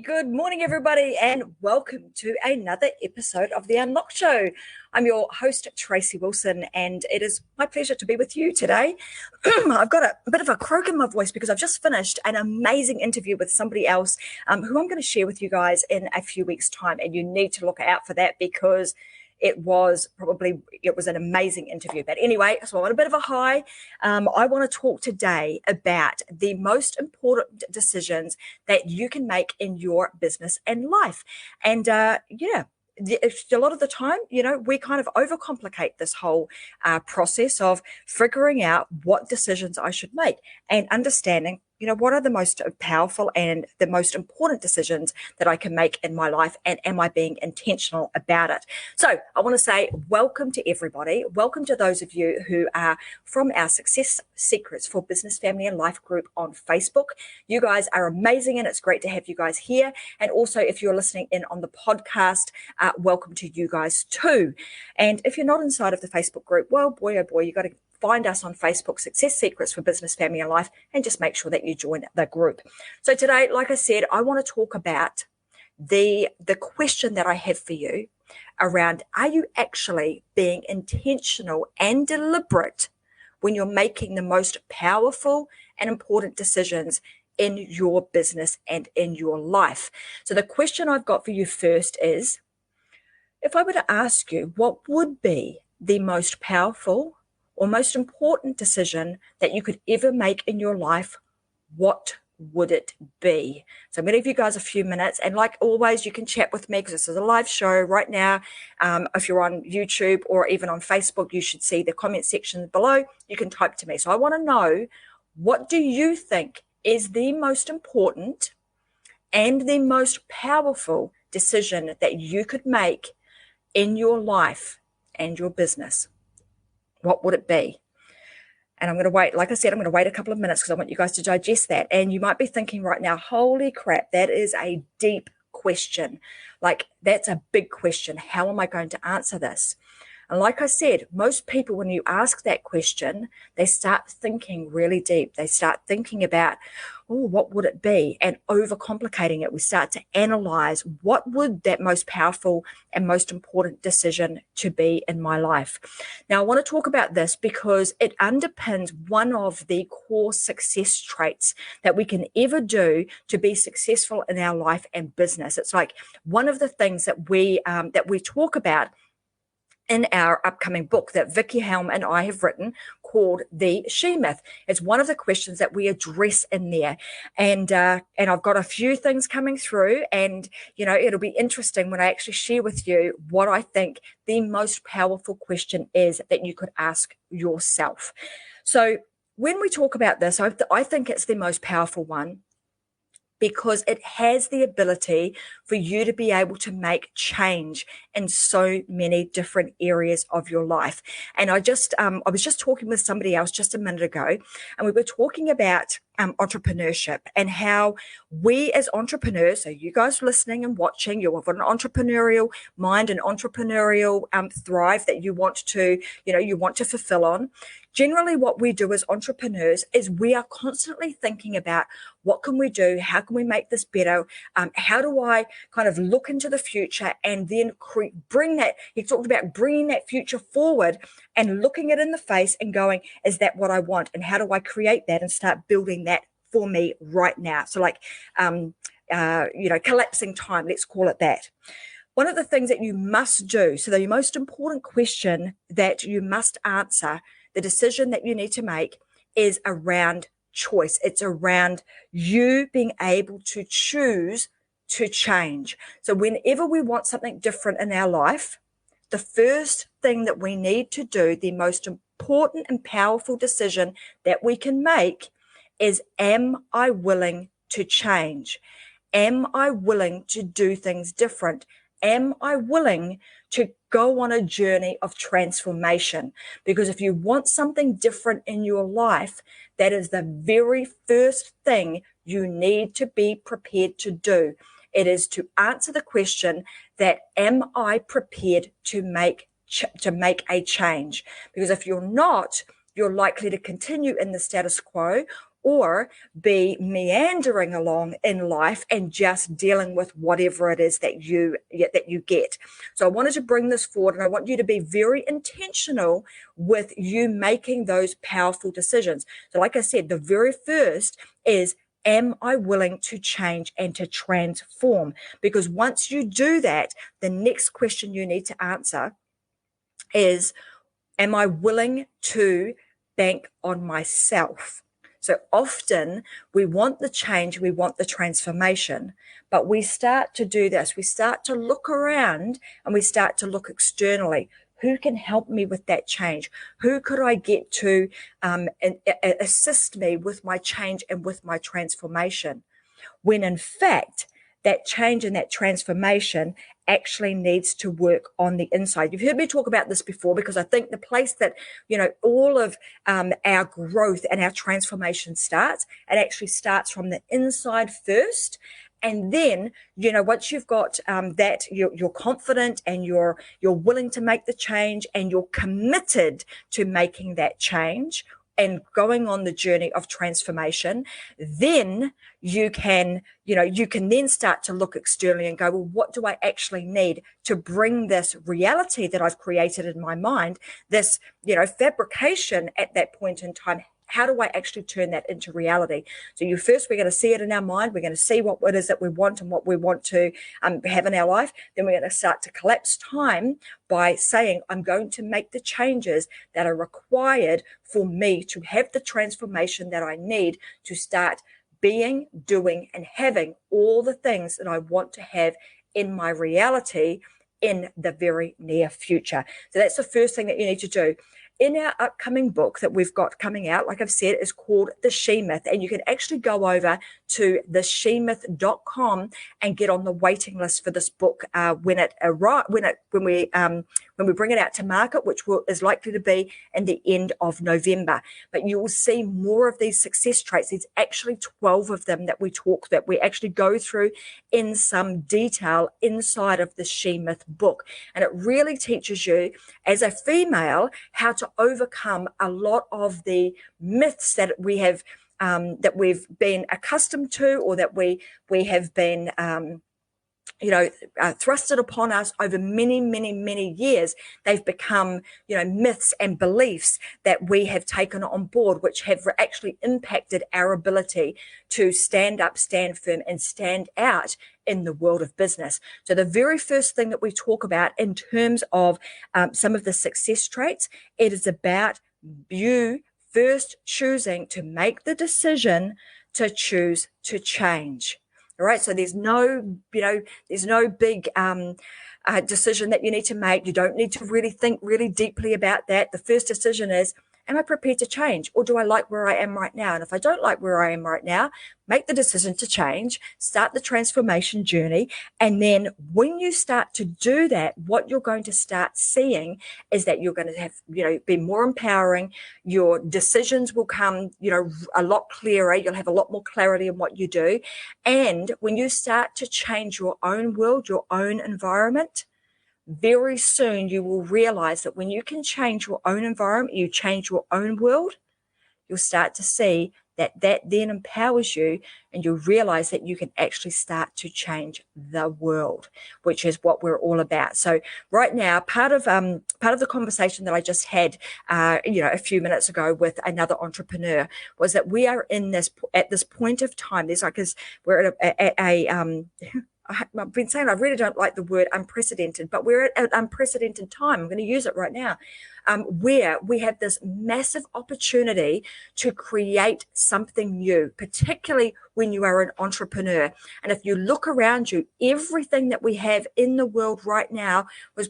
good morning, everybody, and welcome to another episode of The Unlock Show. I'm your host, Tracy Wilson, and it is my pleasure to be with you today. I've got a bit of a croak in my voice because I've just finished an amazing interview with somebody else who I'm going to share with you guys in a few weeks' time, and you need to look out for that because it was an amazing interview. But anyway, so I'm on a bit of a high. I want to talk today about the most important decisions that you can make in your business and life. And a lot of the time, we kind of overcomplicate this whole process of figuring out what decisions I should make and understanding what are the most powerful and the most important decisions that I can make in my life, and am I being intentional about it? So I want to say welcome to everybody. Welcome to those of you who are from our Success Secrets for Business, Family and Life group on Facebook. You guys are amazing, and it's great to have you guys here. And also, if you're listening in on the podcast, welcome to you guys too. And if you're not inside of the Facebook group, well, boy, oh boy, you got to find us on Facebook, Success Secrets for Business, Family and Life, and just make sure that you join the group. So today, like I said, I want to talk about the question that I have for you around, are you actually being intentional and deliberate when you're making the most powerful and important decisions in your business and in your life? So the question I've got for you first is, if I were to ask you what would be the most powerful or most important decision that you could ever make in your life, what would it be? So I'm going to give you guys a few minutes, and like always, you can chat with me because this is a live show right now. If you're on YouTube or even on Facebook, you should see the comment section below. You can type to me. So I want to know, what do you think is the most important and the most powerful decision that you could make in your life and your business? What would it be? And I'm going to wait, like I said, I'm going to wait a couple of minutes because I want you guys to digest that. And you might be thinking right now, holy crap, that is a deep question. Like, that's a big question. How am I going to answer this? And like I said, most people, when you ask that question, they start thinking really deep. They start thinking about, oh, what would it be? And overcomplicating it. We start to analyze, what would that most powerful and most important decision to be in my life? Now, I want to talk about this because it underpins one of the core success traits that we can ever do to be successful in our life and business. It's like one of the things that we talk about in our upcoming book that Vicky Helm and I have written, called The She Myth. It's one of the questions that we address in there. And I've got a few things coming through, and, it'll be interesting when I actually share with you what I think the most powerful question is that you could ask yourself. So when we talk about this, I think it's the most powerful one, because it has the ability for you to be able to make change in so many different areas of your life. And I was just talking with somebody else just a minute ago, and we were talking about entrepreneurship and how we as entrepreneurs, so you guys listening and watching, you have an entrepreneurial mind, an entrepreneurial thrive that you want to fulfill on. Generally, what we do as entrepreneurs is we are constantly thinking about, what can we do? How can we make this better? How do I kind of look into the future and then bring that? He talked about bringing that future forward and looking it in the face and going, is that what I want? And how do I create that and start building that for me right now? So like, collapsing time, let's call it that. One of the things that you must do, so the most important question that you must answer, the decision that you need to make, is around choice. It's around you being able to choose to change. So whenever we want something different in our life, the first thing that we need to do, the most important and powerful decision that we can make, is, am I willing to change? Am I willing to do things different? Am I willing to go on a journey of transformation? Because if you want something different in your life, that is the very first thing you need to be prepared to do. It is to answer the question that, am I prepared to make a change? Because if you're not, you're likely to continue in the status quo, or be meandering along in life and just dealing with whatever it is that you get. So I wanted to bring this forward, and I want you to be very intentional with you making those powerful decisions. So like I said, the very first is, am I willing to change and to transform? Because once you do that, the next question you need to answer is, am I willing to bank on myself? So often we want the change, we want the transformation, but we start to do this. We start to look around and we start to look externally. Who can help me with that change? Who could I get to assist me with my change and with my transformation? When in fact, that change and that transformation actually needs to work on the inside. You've heard me talk about this before, because I think the place that, all of our growth and our transformation starts, it actually starts from the inside first. And then, once you've got that, you're confident and you're willing to make the change and you're committed to making that change and going on the journey of transformation, then you can then start to look externally and go, well, what do I actually need to bring this reality that I've created in my mind, this, fabrication at that point in time? How do I actually turn that into reality? So we're going to see it in our mind. We're going to see what it is that we want and what we want to have in our life. Then we're going to start to collapse time by saying, I'm going to make the changes that are required for me to have the transformation that I need to start being, doing, and having all the things that I want to have in my reality in the very near future. So that's the first thing that you need to do. In our upcoming book that we've got coming out, like I've said, is called The She Myth. And you can actually go over to theshemyth.com and get on the waiting list for this book when we bring it out to market, which is likely to be in the end of November. But you will see more of these success traits. There's actually 12 of them that we actually go through in some detail inside of the She Myth book. And it really teaches you as a female how to overcome a lot of the myths that we have that we've been accustomed to, or that we have been thrusted upon us over many, many, many years. They've become, myths and beliefs that we have taken on board, which have actually impacted our ability to stand up, stand firm, and stand out in the world of business. So the very first thing that we talk about in terms of some of the success traits, it is about you first choosing to make the decision to choose to change. All right. So there's no big decision that you need to make. You don't need to really think really deeply about that. The first decision is, am I prepared to change, or do I like where I am right now? And if I don't like where I am right now, make the decision to change, start the transformation journey. And then when you start to do that, what you're going to start seeing is that you're going to have, be more empowering. Your decisions will come, a lot clearer. You'll have a lot more clarity in what you do. And when you start to change your own world, your own environment, very soon you will realize that when you can change your own environment, you change your own world, you'll start to see that then empowers you, and you'll realize that you can actually start to change the world, which is what we're all about. So right now, part of the conversation that I just had, a few minutes ago with another entrepreneur, was that we are at this point of time. We're at a I've been saying I really don't like the word unprecedented, but we're at an unprecedented time. I'm going to use it right now, where we have this massive opportunity to create something new, particularly when you are an entrepreneur. And if you look around you, everything that we have in the world right now was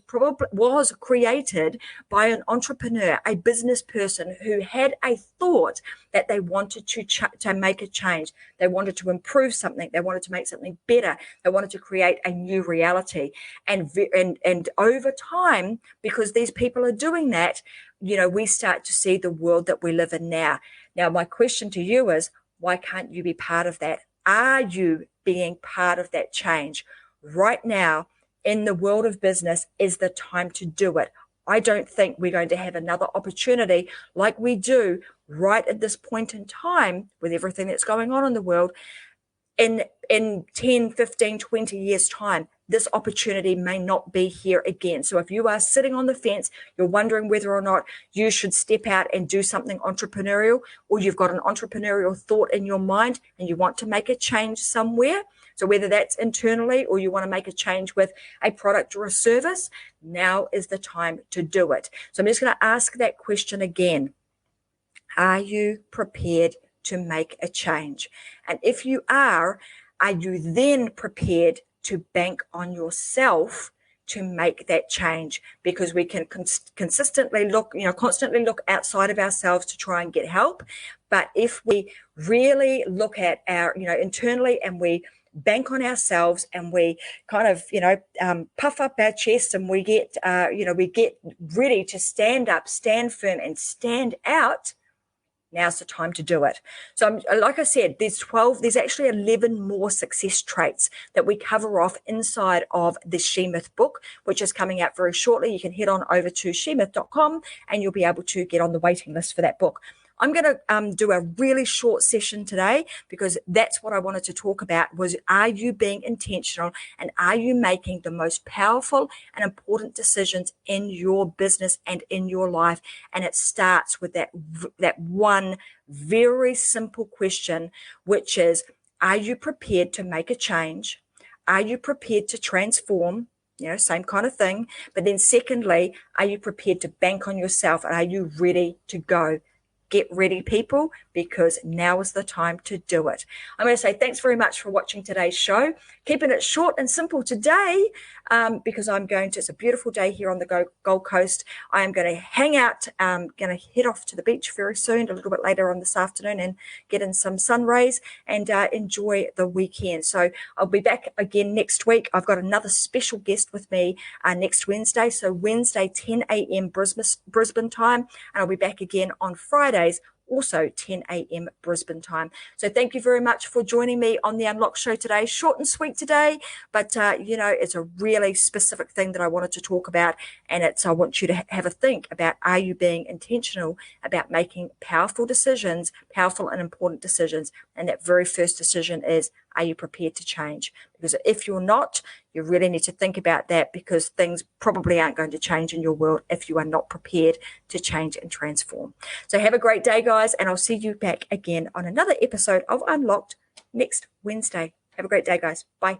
created by an entrepreneur, a business person who had a thought that they wanted to make a change. They wanted to improve something. They wanted to make something better. They wanted to create a new reality. And over time, because these people are doing that, we start to see the world that we live in now. Now, my question to you is, why can't you be part of that? Are you being part of that change? Right now, in the world of business, is the time to do it. I don't think we're going to have another opportunity like we do right at this point in time with everything that's going on in the world. In 10, 15, 20 years' time, this opportunity may not be here again. So if you are sitting on the fence, you're wondering whether or not you should step out and do something entrepreneurial, or you've got an entrepreneurial thought in your mind and you want to make a change somewhere, so whether that's internally or you want to make a change with a product or a service, now is the time to do it. So I'm just going to ask that question again. Are you prepared to make a change? And if you are you then prepared to bank on yourself to make that change? Because we can constantly look outside of ourselves to try and get help. But if we really look at our, internally, and we bank on ourselves and we kind of, puff up our chest, and we get, we get ready to stand up, stand firm, and stand out, now's the time to do it. So like I said, there's actually 11 more success traits that we cover off inside of the She-Myth book, which is coming out very shortly. You can head on over to shemyth.com and you'll be able to get on the waiting list for that book. I'm going to do a really short session today because that's what I wanted to talk about was, are you being intentional and are you making the most powerful and important decisions in your business and in your life? And it starts with that one very simple question, which is, are you prepared to make a change? Are you prepared to transform? Same kind of thing. But then secondly, are you prepared to bank on yourself? And are you ready to go? Get ready, people, because now is the time to do it. I'm going to say thanks very much for watching today's show. Keeping it short and simple today because it's a beautiful day here on the Gold Coast. I am going to hang out, going to head off to the beach very soon, a little bit later on this afternoon, and get in some sun rays and enjoy the weekend. So I'll be back again next week. I've got another special guest with me next Wednesday. So Wednesday, 10 a.m. Brisbane time, and I'll be back again on Fridays, also 10 a.m. Brisbane time. So thank you very much for joining me on the Unlock Show today. Short and sweet today, but it's a really specific thing that I wanted to talk about, and I want you to have a think about, are you being intentional about making powerful decisions, powerful and important decisions? And that very first decision is, are you prepared to change? Because if you're not, you really need to think about that, because things probably aren't going to change in your world if you are not prepared to change and transform. So have a great day, guys, and I'll see you back again on another episode of Unlocked next Wednesday. Have a great day, guys. Bye.